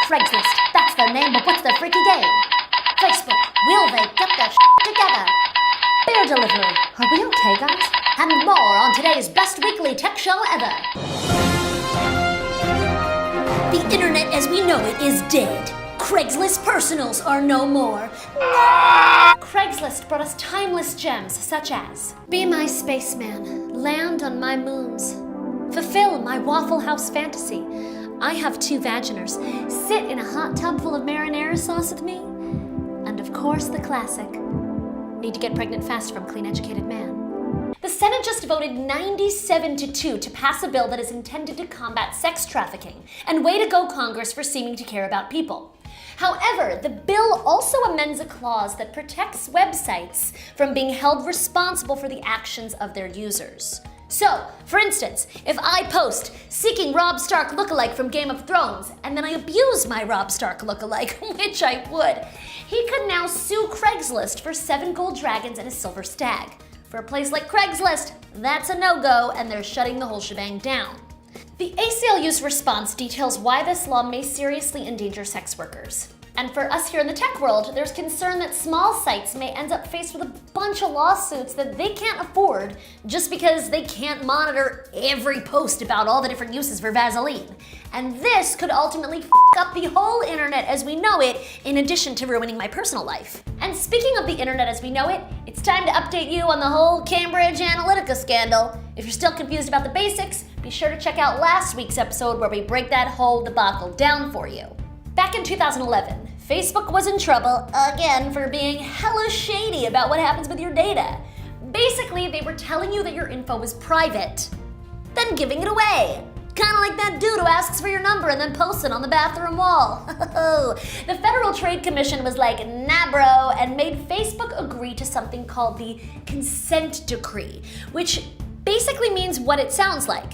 Craigslist, that's their name, but what's their freaky game? Facebook, will they get their shit together? Beer delivery, are we okay, guys? And more on today's best weekly tech show ever. The internet as we know it is dead. Craigslist personals are no more. Craigslist brought us timeless gems such as: be my spaceman, land on my moons, fulfill my Waffle House fantasy, I have 2 vaginers, sit in a hot tub full of marinara sauce with me, and of course the classic, need to get pregnant fast from clean educated man. The Senate just voted 97-2 to pass a bill that is intended to combat sex trafficking, and way to go Congress for seeming to care about people. However, the bill also amends a clause that protects websites from being held responsible for the actions of their users. So, for instance, if I post seeking Robb Stark lookalike from Game of Thrones, and then I abuse my Robb Stark lookalike, which I would, he could now sue Craigslist for 7 gold dragons and a silver stag. For a place like Craigslist, that's a no-go, and they're shutting the whole shebang down. The ACLU's response details why this law may seriously endanger sex workers. And for us here in the tech world, there's concern that small sites may end up faced with a bunch of lawsuits that they can't afford just because they can't monitor every post about all the different uses for Vaseline. And this could ultimately f up the whole internet as we know it, in addition to ruining my personal life. And speaking of the internet as we know it, it's time to update you on the whole Cambridge Analytica scandal. If you're still confused about the basics, be sure to check out last week's episode where we break that whole debacle down for you. Back in 2011, Facebook was in trouble again for being hella shady about what happens with your data. Basically, they were telling you that your info was private, then giving it away. Kinda like that dude who asks for your number and then posts it on the bathroom wall. The Federal Trade Commission was like, nah bro, and made Facebook agree to something called the Consent Decree, which basically means what it sounds like.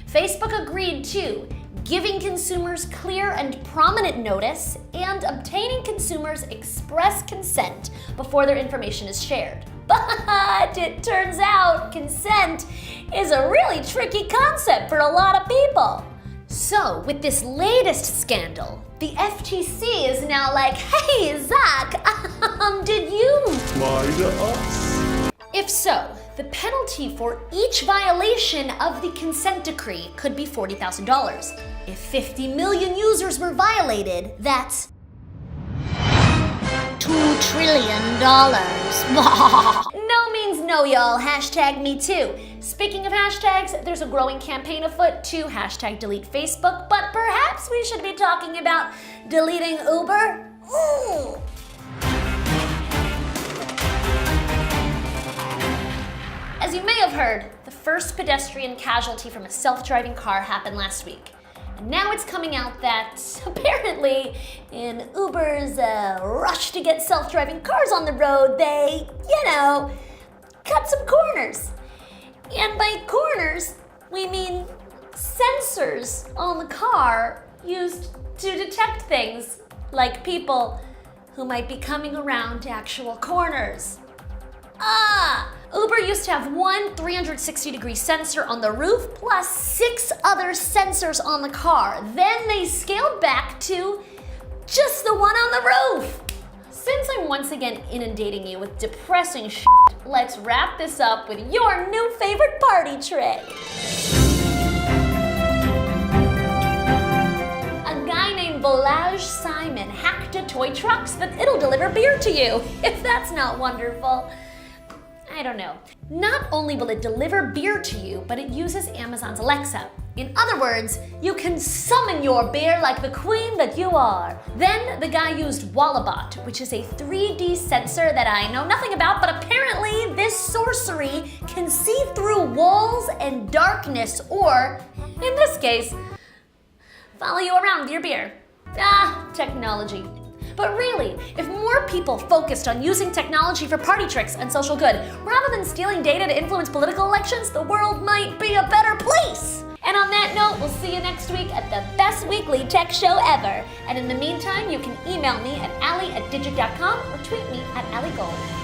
Facebook agreed to giving consumers clear and prominent notice and obtaining consumers' express consent before their information is shared. But it turns out consent is a really tricky concept for a lot of people. So with this latest scandal, the FTC is now like, hey Zach, did you lie to us? If so, the penalty for each violation of the consent decree could be $40,000. If 50 million users were violated, that's $2 trillion. No means no, y'all. Hashtag me too. Speaking of hashtags, there's a growing campaign afoot to hashtag delete Facebook, but perhaps we should be talking about deleting Uber? Ooh. As you may have heard, the first pedestrian casualty from a self-driving car happened last week. And now it's coming out that, apparently, in Uber's rush to get self-driving cars on the road, they, cut some corners. And by corners, we mean sensors on the car used to detect things, like people who might be coming around actual corners. Uber used to have one 360-degree sensor on the roof plus 6 other sensors on the car. Then they scaled back to just the one on the roof. Since I'm once again inundating you with depressing shit, let's wrap this up with your new favorite party trick. A guy named Volage Simon hacked a toy truck so that it'll deliver beer to you. If that's not wonderful. I don't know. Not only will it deliver beer to you, but it uses Amazon's Alexa. In other words, you can summon your beer like the queen that you are. Then the guy used Wallabot, which is a 3D sensor that I know nothing about, but apparently this sorcery can see through walls and darkness, or, in this case, follow you around with your beer. Technology. But really, if more people focused on using technology for party tricks and social good, rather than stealing data to influence political elections, the world might be a better place. And on that note, we'll see you next week at the best weekly tech show ever. And in the meantime, you can email me at Allie@Dgit.com or tweet me at AllieGold.